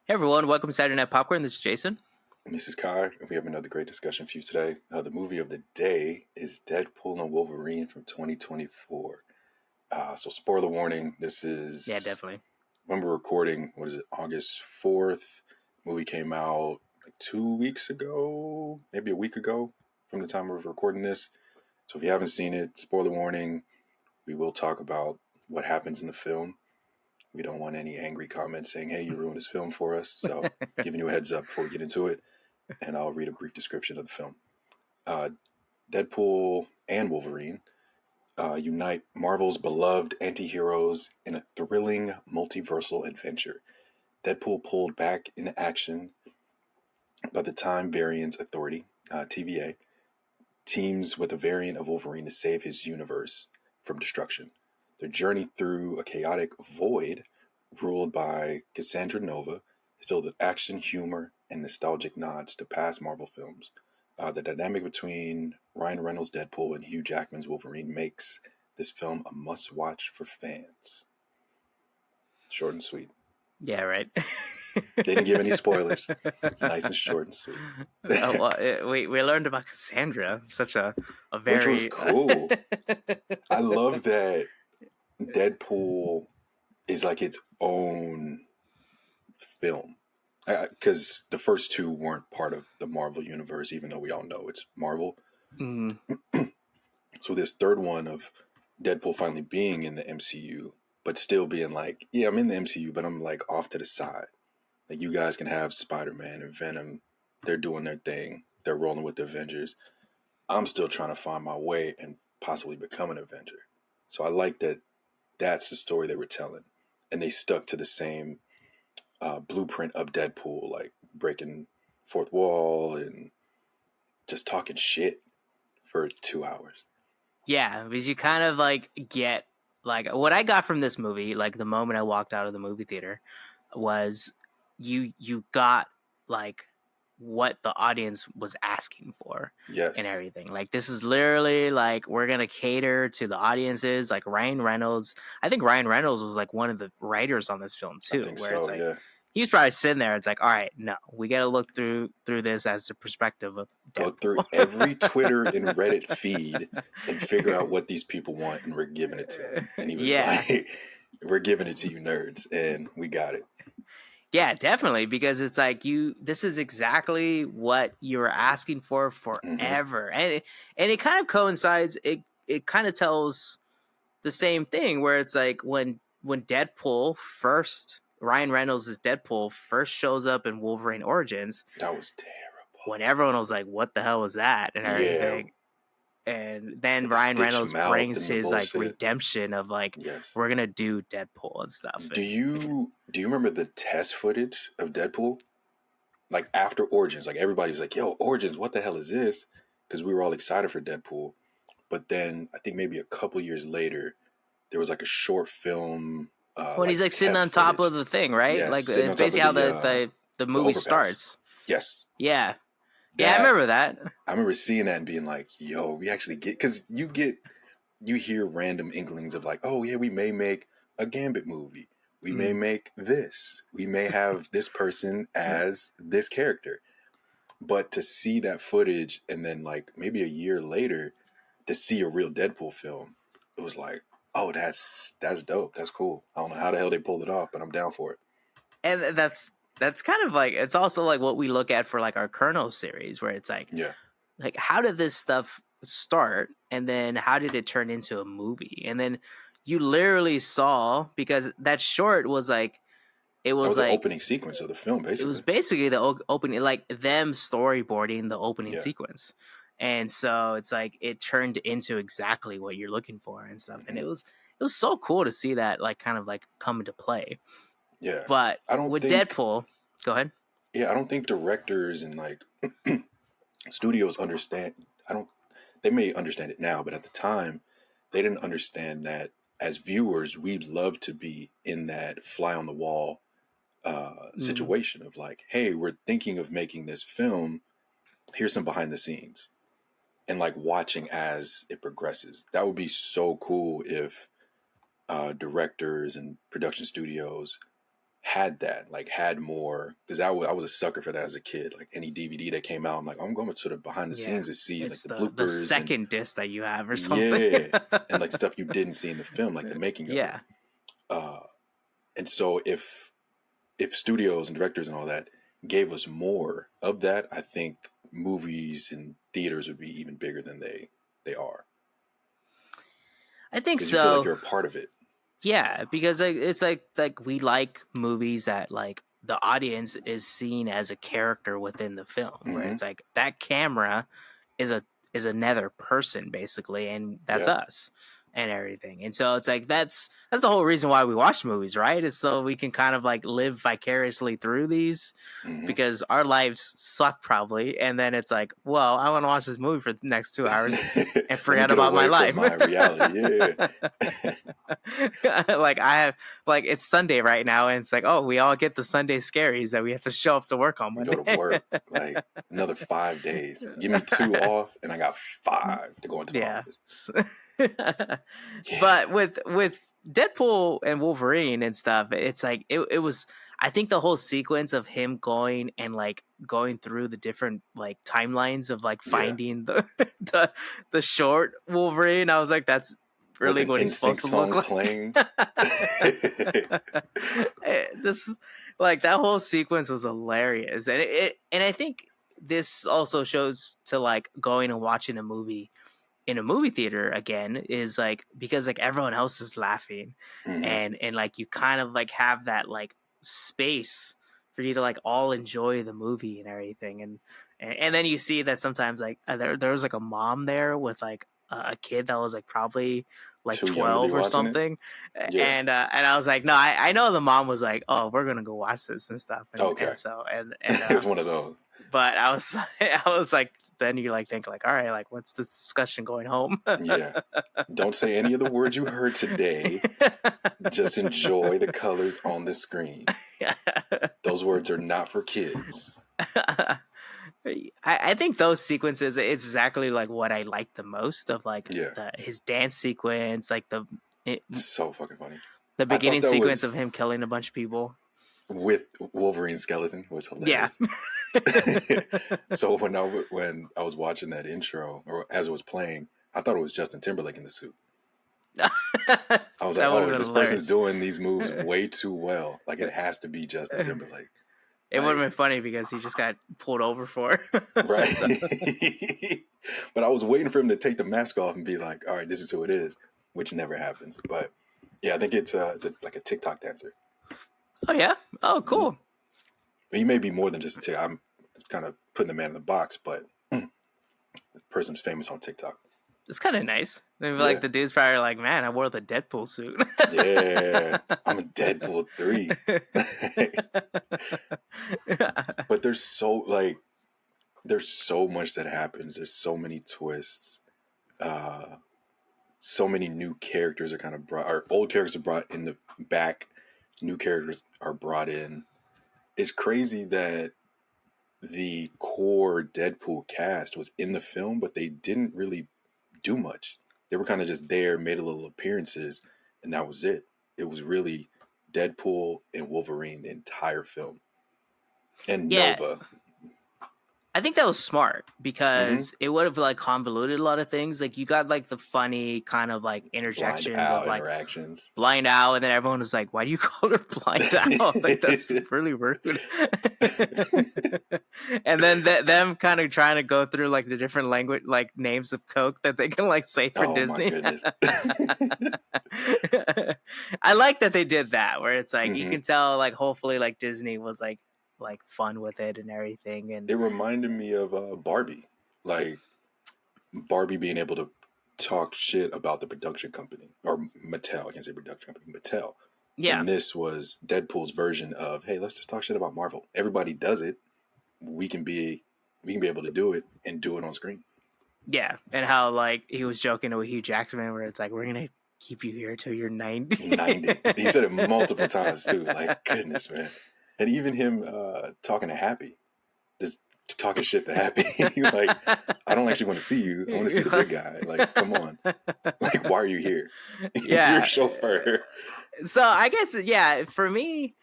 Hey everyone, welcome to Saturday Night Popcorn. This is Jason. And this is Kai, and we have another great discussion for you today. The movie of the day is Deadpool and Wolverine from 2024. So, spoiler warning, this Yeah, is definitely. when we're recording, what is it, August 4th? Movie came out like 2 weeks ago, maybe a week ago from the time we're recording this. So, if you haven't seen it, spoiler warning, we will talk about what happens in the film. We don't want any angry comments saying, hey, you ruined this film for us. So, giving you a heads up before we get into it, and I'll read a brief description of the film. Uh, Deadpool and Wolverine unite Marvel's beloved anti-heroes in a thrilling multiversal adventure. Deadpool pulled back into action by the Time Variance Authority, TVA, teams with a variant of Wolverine to save his universe from destruction. Their journey through a chaotic void ruled by Cassandra Nova is filled with action, humor, and nostalgic nods to past Marvel films. The dynamic between Ryan Reynolds' Deadpool and Hugh Jackman's Wolverine makes this film a must-watch for fans. Short and sweet. Yeah, right. Didn't give any spoilers. It's nice and short and sweet. We learned about Cassandra. Such a Which was very cool. I love that Deadpool is like its own film. Because the first two weren't part of the Marvel universe, even though we all know it's Marvel. Mm, So this third one of Deadpool finally being in the MCU, but still being like, yeah, I'm in the MCU, but I'm like off to the side. Like you guys can have Spider-Man and Venom. They're doing their thing. They're rolling with the Avengers. I'm still trying to find my way and possibly become an Avenger. So I like that that's the story they were telling. And they stuck to the same blueprint of Deadpool, like breaking fourth wall and just talking shit for 2 hours. yeah, because you kind of like get like what I got from this movie, like the moment I walked out of the movie theater, was you got like what the audience was asking for and Yes, everything. Like this is literally like we're gonna cater to the audiences. Like Ryan Reynolds, I think Ryan Reynolds was like one of the writers on this film I too, think where it's so. like Yeah, he's probably sitting there. It's like, all right, no, we got to look through this as the perspective of go through Deadpool. every Twitter and Reddit feed and figure out what these people want, and we're giving it to them. And he was Yeah, like, "We're giving it to you, nerds," and we got it. yeah, definitely, because it's like this is exactly what you were asking for Mm-hmm. forever, and it kind of coincides. It kind of tells the same thing where it's like when Deadpool first, Ryan Reynolds' Deadpool first shows up in Wolverine Origins, That was terrible. when everyone was like, "What the hell was that?" and Yeah, everything. And then with the Ryan stitched Reynolds mouth brings and the his like bullshit. redemption of like Yes. we're gonna do Deadpool and stuff. Do you remember the test footage of Deadpool? Like after Origins, like everybody was like, "Yo, Origins, what the hell is this?" Because we were all excited for Deadpool. But then I think maybe a couple years later, there was like a short film, When he's like like sitting test on top of footage. the thing, right? Yes, Like sitting it's on top of basically how the the movie overpass. starts. Yes, Yeah, yeah, I that remember that. I remember seeing that and being like, "Yo, we actually get," because you hear random inklings of like, "Oh yeah, we may make a Gambit movie. We may Mm. make this. We may have this person as this character." But to see that footage and then like maybe a year later to see a real Deadpool film, it was like, oh, that's dope. That's cool. I don't know how the hell they pulled it off, but I'm down for it. And that's kind of like it's also like what we look at for like our Colonel series, where it's Yeah. like how did this stuff start, and then how did it turn into a movie, and then you literally saw because that short was like it That was was the like opening sequence of the film, it was basically. basically the opening, like them storyboarding the opening Yeah. sequence, and so it's like it turned into exactly what you're looking for and stuff, and Hmm. it was so cool to see that like kind of like come into play. Yeah. But I don't with think, Deadpool, go ahead. yeah, I don't think directors and like studios understand. I don't, they may understand it now, but at the time, they didn't understand that as viewers, we'd love to be in that fly on the wall Mm. situation of like, hey, we're thinking of making this film. Here's some behind the scenes, and like watching as it progresses. That would be so cool if directors and production studios had that, like had more, because I was a sucker for that as a kid. Like any DVD that came out, I'm like, I'm going to the behind the Yeah, scenes to see like it's the the bloopers and second disc that you have or something. yeah, and like stuff you didn't see in the film, like the making of it. Yeah, Uh, and so if studios and directors and all that gave us more of that, I think movies and theaters would be even bigger than they are, I think because you feel like so. you're a part of it. Yeah, because like, it's like we like movies that like the audience is seen as a character within the film, where Hmm. it's like that camera is a is another person basically, and that's Yep. us and everything. And so it's like that's the whole reason why we watch movies, right? It's so we can kind of like live vicariously through these, Hmm. because our lives suck probably, and then it's like, well, I want to watch this movie for the next 2 hours and Let me forget get about my away from life. my reality. Yeah. Like I have, like it's Sunday right now, and it's like, oh, we all get the Sunday scaries that we have to show up to work on We go Monday. to work like another 5 days. Give me 2 off, and I got 5 to go into the Yeah. office. Yeah. But with Deadpool and Wolverine and stuff, it's like it was, I think the whole sequence of him going and like going through the different like timelines of like Yeah. finding the the short Wolverine, I was like, that's With really an what he's NSYNC supposed to look song like. playing. This is like that whole sequence was hilarious, and and I think this also shows to like going and watching a movie in a movie theater again is like, because like everyone else is laughing, Hmm. and like you kind of like have that like space for you to like all enjoy the movie and everything, and then you see that sometimes like there was like a mom there with like a kid that was like probably like Too young to be 12 or watching it. something, Yeah. and I was like, no, I know the mom was like, oh, we're gonna go watch this and stuff, Okay. and so It's one of those. but I was I was like, then you like think like, all right, like what's the discussion going home? Yeah. Don't say any of the words you heard today. Just enjoy the colors on the screen. Those words are not for kids. I think those sequences it's exactly like what I like the most of like Yeah. his dance sequence, like it, So fucking funny. the I thought beginning that sequence of was him killing a bunch of people. with Wolverine skeleton was Yeah. hilarious. So when I was watching that intro, or as it was playing, I thought it was Justin Timberlake in the suit. I was like, That would have oh, been this person's hilarious. doing these moves way too well. Like it has to be Justin Timberlake. It would have Like, been funny because he just got pulled over for right. So, But I was waiting for him to take the mask off and be like, all right, this is who it is, which never happens. But yeah, I think it's like a TikTok dancer. oh yeah, oh Hmm. cool. He may be more than just a TikTok. I'm kind of putting the man in the box, but the person's famous on TikTok. It's kind of nice. Maybe like Yeah. the dude's probably like, man, I wore the Deadpool suit. Yeah. I'm a Deadpool 3. But there's so much that happens. There's so many twists. Uh, so many new characters are kind of brought, or old characters are brought in the back. New characters are brought in. It's crazy that the core Deadpool cast was in the film, but they didn't really do much. They were kind of just there, made a little appearances, and that was it. It was really Deadpool and Wolverine the entire film, and Yeah, Nova. I think that was smart Hmm. because it would have like convoluted a lot of things. Like you got like the funny kind of like Blind interjections of Owl like interactions. blind owl, and then everyone was like, why do you call her blind owl? Like that's really rude. And then them kind of trying to go through like the different language like names of Coke that they can like say for Oh my Disney. goodness. I like that they did that, where it's like you Hmm. can tell like hopefully like Disney was like fun with it and everything. And It reminded me of Barbie, like Barbie being able to talk shit about the production company, or Mattel. I can't say production company, Mattel. yeah, And this was Deadpool's version of, hey, let's just talk shit about Marvel. Everybody does it. We can be able to do it and do it on screen. yeah, and how like he was joking with Hugh Jackman, where it's like we're gonna keep you here till you're 90. 90. He said it multiple times too. Like, goodness, man. And even him talking to Happy, just talking shit to Happy. Like, I don't actually want to see you. I want to see the big guy. Like, come on. Like, why are you here? You're a Yeah. chauffeur. So I guess yeah, for me,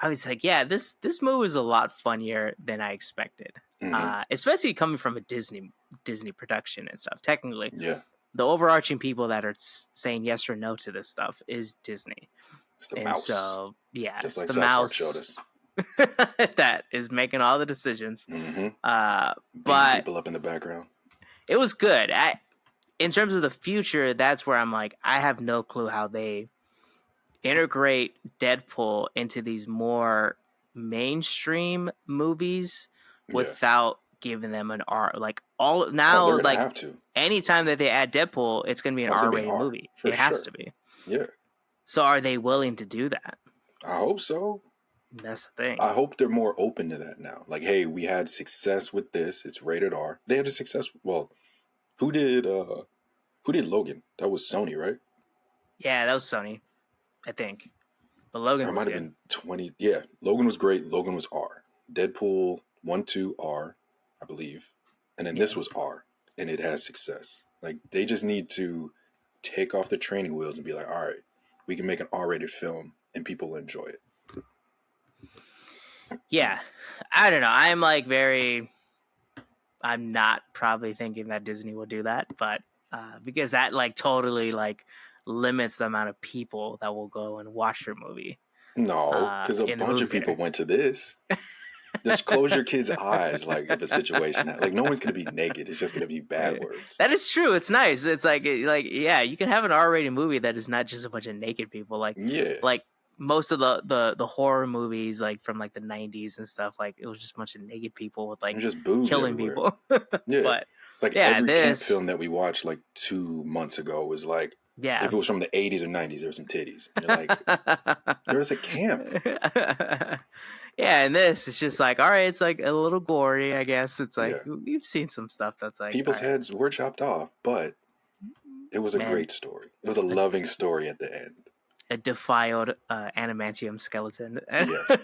I was like, yeah, this movie is a lot funnier than I expected. Hmm. Especially coming from a Disney production and stuff. Technically, Yeah, the overarching people that are saying yes or no to this stuff is Disney, it's the and mouse, so yeah, just it's like the South Park showed mouse us. that is making all the decisions. Hmm. Uh, Beating but people up in the background. it was good. In terms of the future, that's where I'm like, I have no clue how they integrate Deadpool into these more mainstream movies Yeah. without giving them an R. Like all Oh, they're now, gonna like have to. anytime that they add Deadpool, it's going to be an Oh, it's gonna be an R-rated R movie. for It has sure. to be. Yeah, So are they willing to do that? I hope so. That's the thing. I hope they're more open to that now. Like, hey, we had success with this. It's rated R. They had a success. Well, who did Logan? That was Sony, right? Yeah, that was Sony, I think. But Or Logan it was might have good. been 20. Yeah, Logan was great. Logan was R. Deadpool 1, 2 R, I believe, and then Yeah. this was R, and it has success. Like, they just need to take off the training wheels and be like, all right, we can make an R-rated film and people will enjoy it. Yeah. I don't know. I'm like I'm not probably thinking that Disney will do that, but because that like totally like limits the amount of people that will go and watch your movie No, because a in the bunch movie of people theater. went to this. Just close your kids' eyes, like if a situation like no one's gonna be naked. It's just gonna be bad words. That is true. It's nice. It's like yeah, you can have an R-rated movie that is not just a bunch of naked people. Yeah, Like most of the horror movies like from like the 90s and stuff, like it was just a bunch of naked people with like there's just boobs killing everywhere. people. Yeah, But like yeah, every camp this film that we watched like 2 months ago was like, yeah. if it was from the 80s or 90s, there were some titties. And you're like, there's a camp. Yeah, and this it's just like all right, it's like a little gory, I guess. It's like Yeah, we've seen some stuff that's like all people's right, heads were chopped off, but it was a man, great story. It was a loving story at the end. a defiled adamantium skeleton. Yes.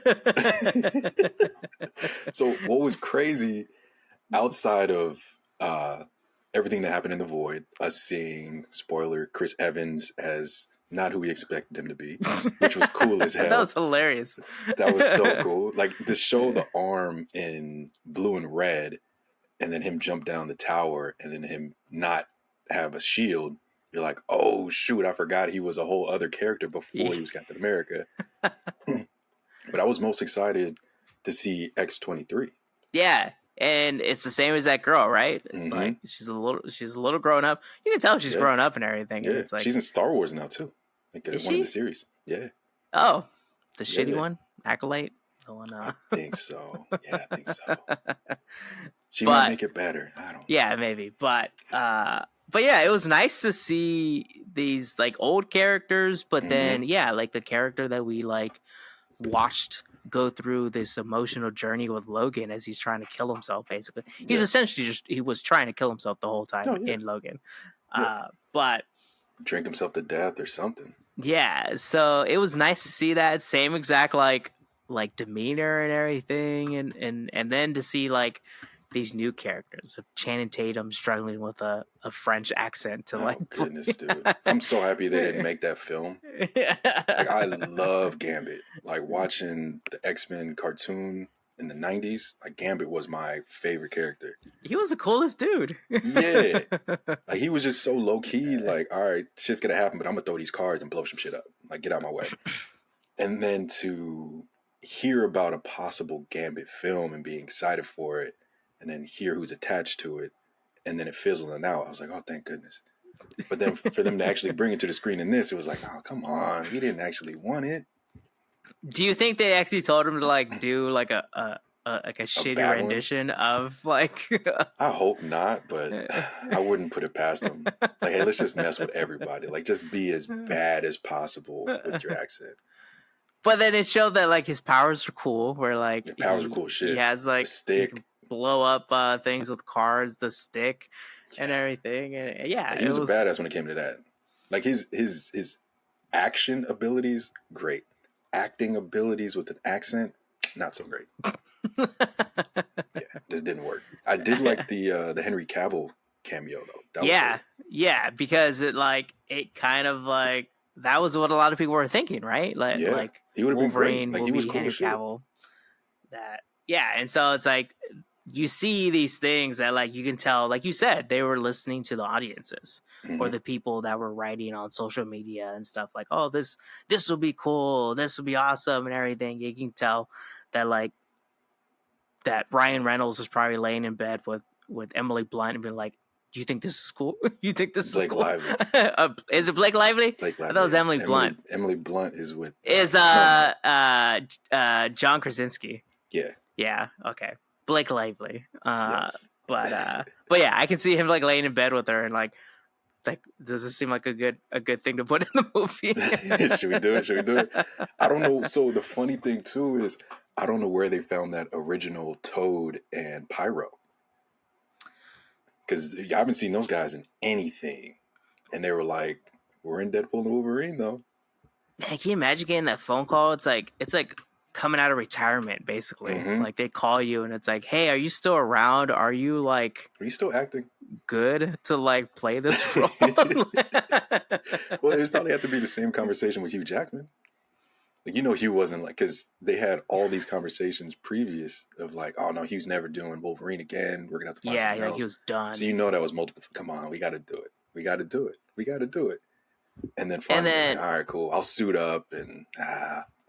So what was crazy outside of everything that happened in the void, us seeing spoiler Chris Evans as not who we expected him to be, which was cool as That hell. was hilarious. That was so cool. Like to show the arm in blue and red, and then him jump down the tower, and then him not have a shield. You're like, oh shoot, I forgot he was a whole other character before he was Captain America. But I was most excited to see X-23. Yeah, and it's the same as that girl, right? Mm-hmm. Like she's a little grown up. You can tell she's Yeah. grown up and everything. And Yeah, it's like she's in Star Wars now too. Like is one of she? the series. Yeah, Oh, the shitty yeah, one, Acolyte. The one. I think so. Yeah, I think so. She might But make it better. I don't know. yeah, maybe. But yeah, it was nice to see these like old characters, but then yeah, like the character that we like watched go through this emotional journey with Logan as he's trying to kill himself. Basically, he's Yeah. essentially he was trying to kill himself the whole time Oh, yeah. in Logan. Yeah. But Drink himself to death or something. yeah, so it was nice to see that same exact like demeanor and everything, and then to see like these new characters of Channing Tatum struggling with a French accent to like. Oh goodness, dude! I'm so happy they didn't make that film. Like I love Gambit. Like watching the X-Men cartoon in the '90s. Like Gambit was my favorite character. He was the coolest dude. Yeah. Like he was just so low key. Like, all right, shit's gonna happen, but I'm gonna throw these cards and blow some shit up. Like, get out of my way. And then to hear about a possible Gambit film and being excited for it, and then hear who's attached to it, and then it fizzling out. I was like, oh, thank goodness. But then for them to actually bring it to the screen in this, it was like, oh, come on, we didn't actually want it. Do you think they actually told him to like do like a shitty bad one? rendition of like? I hope not, but I wouldn't put it past them. Like, hey, let's just mess with everybody. Like, just be as bad as possible with your accent. But then it showed that like his powers are cool. Where like Your powers are cool shit. He has like The stick. he can blow up things with cards, the stick, and everything. And yeah, he was a badass when it came to that. Like his action abilities, great. Acting abilities with an accent, not so great. Yeah, this didn't work. I did like the Henry Cavill cameo though. That was yeah, great. yeah, because it kind of like that was what a lot of people were thinking, right? Yeah, Like he would have been great. Wolverine Like will he was be cool as Henry shit. Cavill. That yeah, and so it's like you see these things that like you can tell, like you said, they were listening to the audiences or Hmm. the people that were writing on social media and stuff like, oh, this will be cool, this will be awesome, and everything. You can tell that like that Ryan Reynolds was probably laying in bed with Emily Blunt and being like, "Do you think this is cool? You think this is Blake cool? Lively. Is it Blake Lively? Blake I thought it Lively. was Yeah. Emily Blunt. Emily Blunt is with. Is No. John Krasinski? Yeah. Yeah, okay. Blake Lively. Yes. But yeah, I can see him like laying in bed with her and like does this seem like a good thing to put in the movie? Should we do it? Should we do it? I don't know. So the funny thing too is I don't know where they found that original Toad and Pyro, because I haven't seen those guys in anything, and they were like, "We're in Deadpool and Wolverine, though." Man, can you imagine getting that phone call? It's like coming out of retirement, basically. Mm-hmm. Like they call you and it's like, hey, are you still around? Are you like Are you still acting? good to like play this role? Well, it probably have to be the same conversation with Hugh Jackman. Like, Hugh wasn't like, because they had all these conversations previous of like, oh no, Hugh's never doing Wolverine again. We're gonna have to find Yeah, something like he else. was done. So that was multiple. Come on, we got to do it. We got to do it. We got to do it. And then And finally, then like, all right, cool. I'll suit up and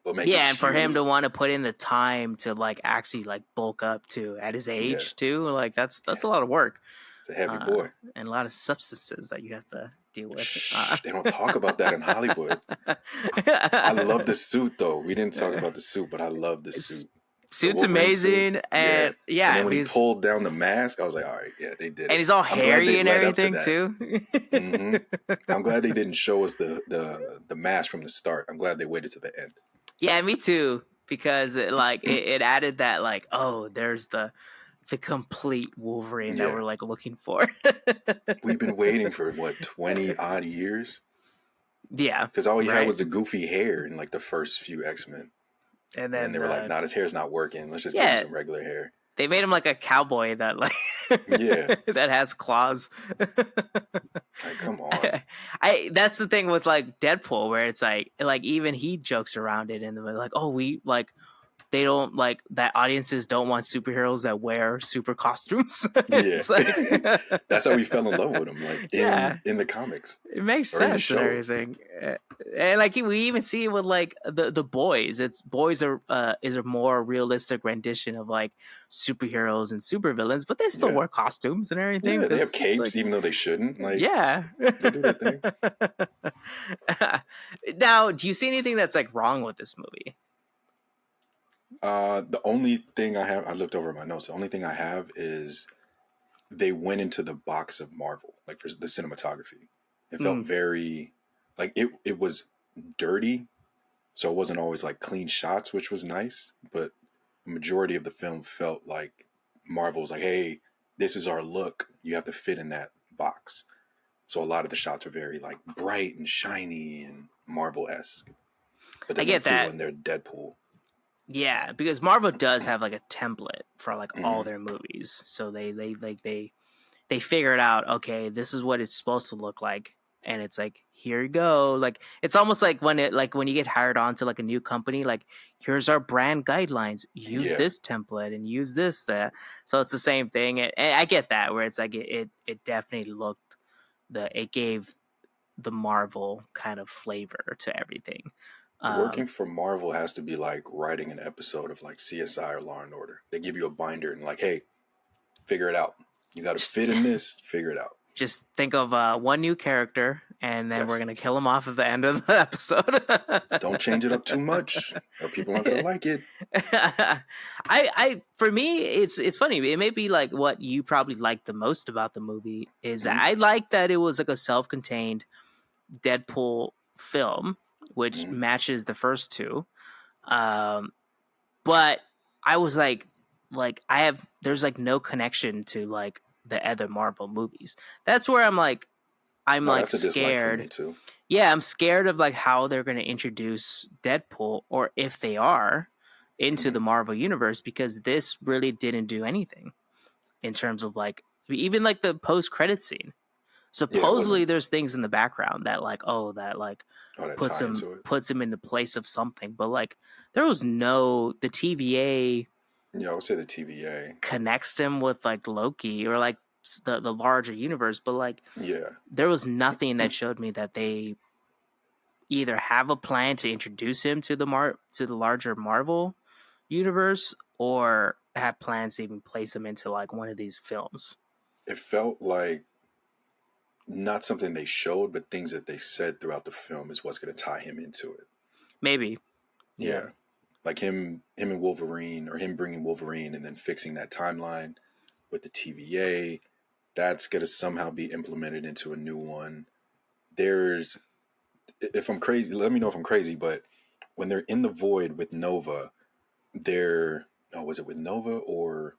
we'll make it yeah, and for him cute. to want to put in the time to like actually like bulk up too at his Yeah, age too, like that's a lot of work. it's a heavy boy. And a lot of substances that you have to deal with. Shh, they don't talk about that in Hollywood. I love the suit though. We didn't talk about the suit, but I love the suit. Suit's Wolverine amazing, suit. and And then when he he's pulled down the mask, I was like, all right, yeah, they did it. and he's all I'm glad they hairy and led up to everything that. too. Mm-hmm. I'm glad they didn't show us the mask from the start. I'm glad they waited to the end. Yeah, me too, because it added that like, oh, there's the complete Wolverine that Yeah. we're like looking for. We've been waiting for what 20 odd years. Yeah, Because all he had right? was the goofy hair in like the first few X-Men. And And they then were like, nah, his hair's not working. Let's just give him yeah, some regular hair. they made him like a cowboy that like Yeah. that has claws. Like, come on. That's the thing with like Deadpool where it's like even he jokes around it and they're like, oh, we like they don't like that audiences don't want superheroes that wear super costumes. Yeah. Like, That's how we fell in love with him, like in the comics. it makes Or in the sense and shows. everything. And like we even see it with like the boys. It's boys are is a more realistic rendition of like superheroes and supervillains, but they still Yeah. wear costumes and everything. Yeah, they have 'cause it's capes like, even though they shouldn't. Like, yeah. they do their thing. Now, do you see anything that's like wrong with this movie? The only thing I looked over my notes. The only thing I have is they went into the box of Marvel, like for the cinematography. It felt very like it was dirty, so it wasn't always like clean shots, which was nice. But the majority of the film felt like Marvel was like, "Hey, this is our look. You have to fit in that box." So a lot of the shots were very like bright and shiny and Marvel-esque. But I then get they threw that. in their Deadpool. Yeah, because Marvel does have like a template for like all Mhm. their movies. So they figured out, okay, this is what it's supposed to look like, and it's like, here you go. Like it's almost like when you get hired on to like a new company, like here's our brand guidelines. Use Yeah. this template and use this that. So it's the same thing. And I get that where it's like it definitely looked it gave the Marvel kind of flavor to everything. Working for Marvel has to be like writing an episode of like CSI or Law and Order. They give you a binder and like, hey, figure it out. You got to Just- fit in this. Figure it out. Just think of one new character, and then Yes. we're gonna kill him off at the end of the episode. Don't change it up too much, or people aren't gonna like it. I for me, it's funny. It may be like what you probably liked the most about the movie is Mhm. I like that it was like a self-contained Deadpool film, which Mhm. matches the first two. But I was like there's like no connection to like the other Marvel movies. That's where I'm like No, that's a dislike for me scared. too. Yeah, I'm scared of like how they're going to introduce Deadpool, or if they are, into Mhm. the Marvel universe, because this really didn't do anything in terms of like even like the post credit scene. Yeah, it Supposedly, wasn't. there's things in the background that like, oh, that like Oh, that tie into it. puts him in the place of something, but like there was no the TVA Yeah, I would say the TVA. connects him with like Loki or like the larger universe, but like Yeah, there was nothing that showed me that they either have a plan to introduce him to to the larger Marvel universe or have plans to even place him into like one of these films. it felt like not something they showed, but things that they said throughout the film is what's going to tie him into it. Maybe, yeah, Yeah, like him and Wolverine, or him bringing Wolverine and then fixing that timeline with the TVA. That's going to somehow be implemented into a new one. There's, if I'm crazy, let me know if I'm crazy, but when they're in the void with Nova, they're, no, was it with Nova, or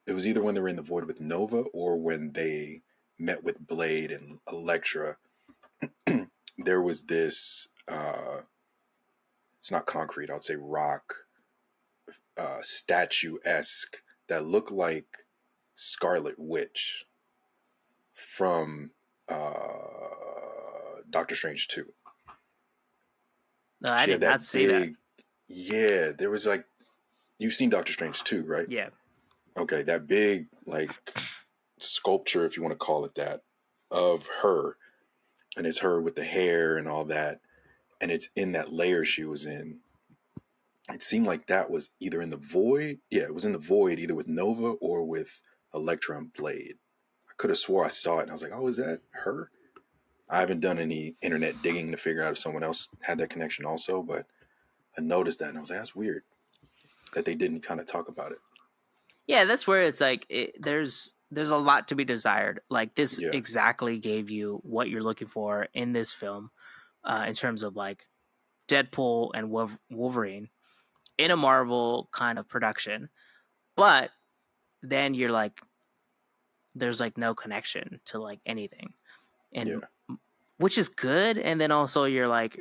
it was either when they were in the void with Nova or when they met with Blade and Elektra. There was this, it's not concrete, I would say rock, statue-esque, that looked like Scarlet Witch from Doctor Strange 2. no, I She did had not that see that. big, yeah, there was like, you've seen Doctor Strange 2, right? Yeah, Okay, that big, like, sculpture, if you want to call it that, of her. And it's her with the hair and all that. And it's in that layer she was in. It seemed like that was either in the void. Yeah, it was in the void, either with Nova or with Elektra and Blade. I could have swore I saw it and I was like, oh, is that her? I haven't done any internet digging to figure out if someone else had that connection also, but I noticed that and I was like, that's weird that they didn't kind of talk about it. yeah, that's where it's like there's a lot to be desired. Like this Yeah. exactly gave you what you're looking for in this film, in terms of like Deadpool and Wolverine in a Marvel kind of production, but then you're like there's like no connection to like anything, and Yeah. which is good. And then also you're like,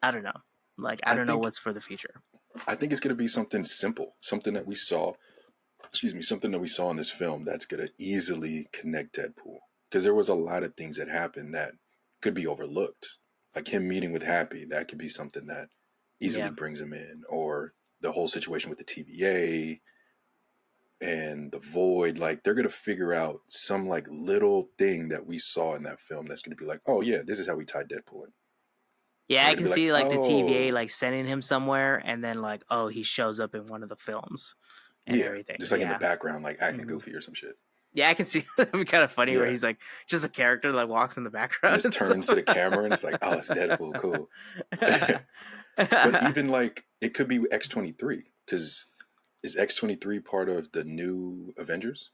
I don't know, like I I don't know think what's for the future. I think it's gonna be something simple, something that we saw, excuse me, something that we saw in this film that's going to easily connect Deadpool. Because there was a lot of things that happened that could be overlooked. Like him meeting with Happy, that could be something that easily Yeah, brings him in. Or the whole situation with the TVA and the void. Like they're going to figure out some like little thing that we saw in that film that's going to be like, oh yeah, this is how we tied Deadpool in. yeah, They're I going to can be like, see like the TVA oh like sending him somewhere, and then like oh he shows up in one of the films and yeah, everything. just like in the Yeah. background, like acting Hmm. goofy or some shit. Yeah, I can see that'd be kind of funny where Yeah. he's like just a character that walks in the And background just and turns to stuff. the camera and it's like, oh, it's Deadpool, cool. But even like it could be X-23, because is X-23 part of the new Avengers,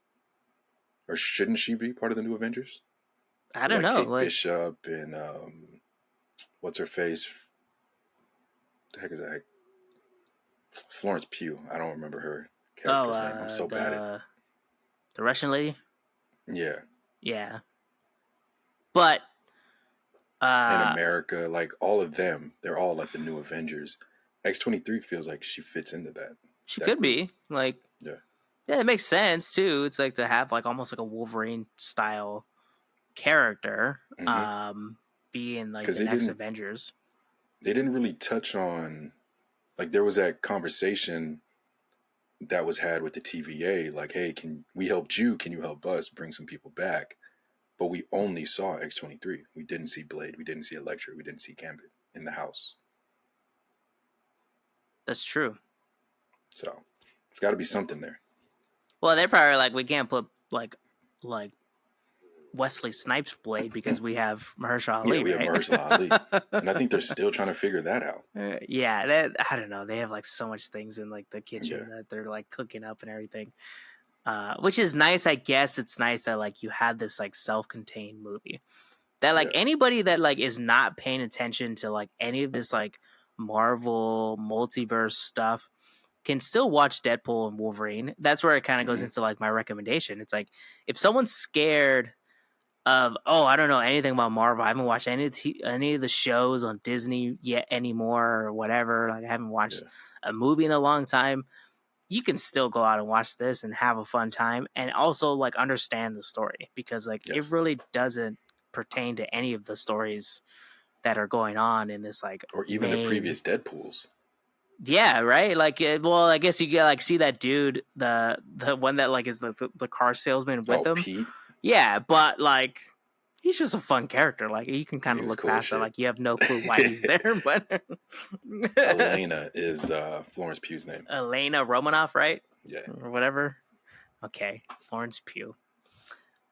or shouldn't she be part of the new Avengers? I With don't like know. Kate Like, Bishop and what's her face? The heck is that? Florence Pugh. I don't remember her oh, character's name. I'm so bad at. the Russian lady. Yeah, Yeah, but and uh, America, like all of them, they're all like the new Avengers. X-23 feels like she fits into she that could group. be like, Yeah. yeah, it makes sense too. It's like to have like almost like a Wolverine style character, Mm-hmm. be in like Because the next Avengers. they didn't really touch on, like there was that conversation that was had with the TVA, like, hey, can we help you? Can you help us bring some people back? But we only saw X-23. We didn't see Blade. We didn't see Elektra. We didn't see Gambit in the house. That's true. So it's got to be something there. Well, they're probably like we can't put like Wesley Snipes Blade because we have Mahershala Yeah, Ali, we have right? Mahershala Ali, and I think they're still trying to figure that out. Yeah, that I don't know. They have like so much things in like the Yeah, kitchen that they're like cooking up and everything, which is nice. I guess it's nice that like you had this like self-contained movie that like yeah, anybody that like is not paying attention to like any of this like Marvel multiverse stuff can still watch Deadpool and Wolverine. That's where it kind of goes hmm, into like my recommendation. It's like if someone's scared of I don't know anything about Marvel. I haven't watched any of the shows on Disney yet anymore or whatever. Like I haven't watched yeah, a movie in a long time. you can still go out and watch this and have a fun time, and also like understand the story, because like Yes. it really doesn't pertain to any of the stories that are going on in this like Or even the previous Deadpools. Yeah, right. Like, well, I guess you get like see that dude, the one that like is the car salesman with him. Pete. Yeah, but like he's just a fun character. Like you can kind He of was look cool as past that. shit. Like you have no clue why he's there. But Elena is Florence Pugh's name. Elena Romanoff, right? Yeah. Or whatever. Okay, Florence Pugh.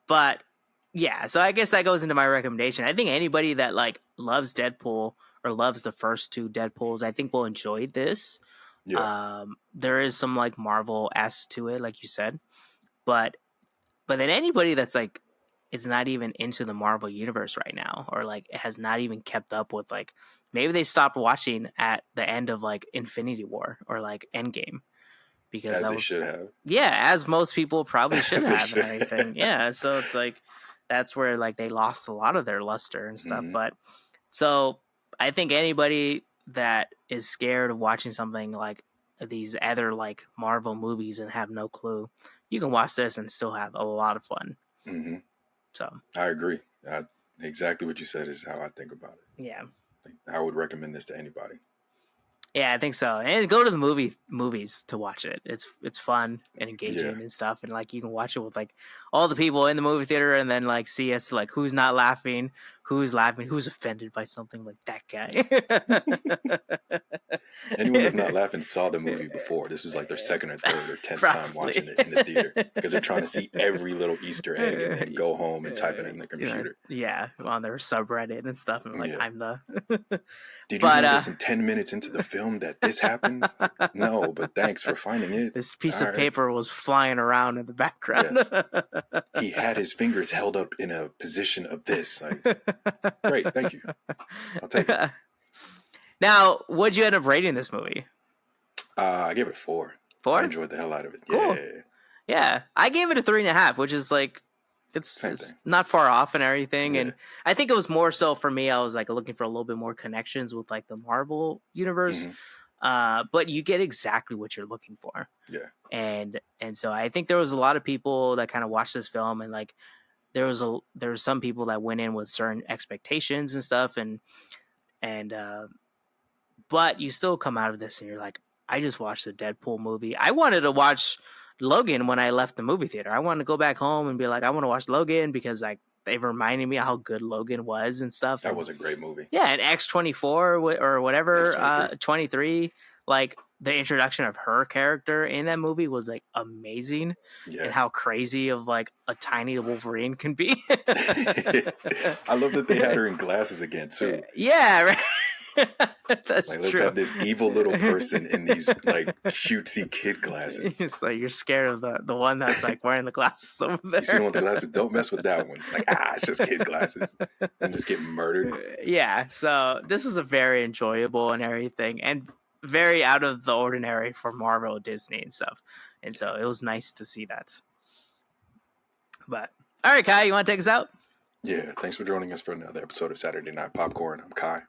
But yeah, so I guess that goes into my recommendation. I think anybody that like loves Deadpool or loves the first two Deadpools, I think will enjoy this. Yeah. There is some like Marvel-esque to it, like you said, but then anybody that's like is not even into the Marvel universe right now, or like has not even kept up with like maybe they stopped watching at the end of like Infinity War or like Endgame, because As that they was should have. yeah, as most people probably should As they have and should. everything. Yeah, so it's like that's where like they lost a lot of their luster and stuff. Mhm. But so I think anybody that is scared of watching something like these other like Marvel movies and have no clue, you can watch this and still have a lot of fun. Mm-hmm. So I agree. Exactly what you said is how I think about it. yeah. I would recommend this to anybody. Yeah, I think so. And go to the movies to watch it. It's fun and engaging Yeah. and stuff. And like you can watch it with like all the people in the movie theater, and then like see as to like who's not laughing, who's offended by something, like that guy. Anyone that's not laughing saw the movie before. This was like their second or third or 10th time watching it in the theater, because they're trying to see every little Easter egg and then go home and type it in the computer. Yeah, on their subreddit and stuff. And like, Yeah. I'm the. Did you notice in 10 minutes into the film that this happened? Like, no, but thanks for finding it. This piece All of right. paper was flying around in the background. Yes. He had his fingers held up in a position of this. Like, great, thank you. I'll take it. Now, what'd you end up rating this movie? I gave it 4. 4? I enjoyed the hell out of it. Cool. Yeah. Yeah, I gave it a 3.5, which is like it's not far off and everything. Yeah. And I think it was more so for me. I was like looking for a little bit more connections with like the Marvel universe. Mm-hmm. But you get exactly what you're looking for. Yeah. And so I think there was a lot of people that kind of watched this film, and like there was some people that went in with certain expectations and stuff, and but you still come out of this and you're like, I just watched a Deadpool movie. I wanted to watch Logan when I left the movie theater. I wanted to go back home and be like, I want to watch Logan, because like they reminded me how good Logan was and stuff. That was a great movie. Yeah, and X-24 or whatever, 23, like the introduction of her character in that movie was like amazing. Yeah. And how crazy of like a tiny Wolverine can be. I love that they had her in glasses again too. Yeah, right. That's like, true. let's have this evil little person in these like cutesy kid glasses. It's like you're scared of the one that's like wearing the glasses over there. You see the one with the glasses? Don't mess with that one. Like, it's just kid glasses. And just get murdered. Yeah, so this is a very enjoyable and everything, and very out of the ordinary for Marvel, Disney, and stuff. And so it was nice to see that. But all right, Kai, you want to take us out? Yeah, thanks for joining us for another episode of Saturday Night Popcorn. I'm Kai.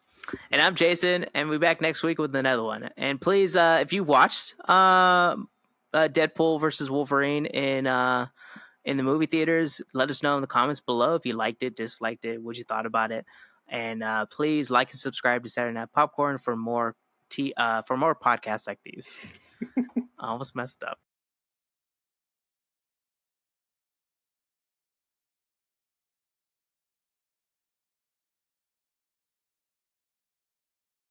And I'm Jason, and we'll be back next week with another one. And please, if you watched Deadpool versus Wolverine in the movie theaters, let us know in the comments below if you liked it, disliked it, what you thought about it. And please like and subscribe to Saturday Night Popcorn for more podcasts like these. I almost messed up.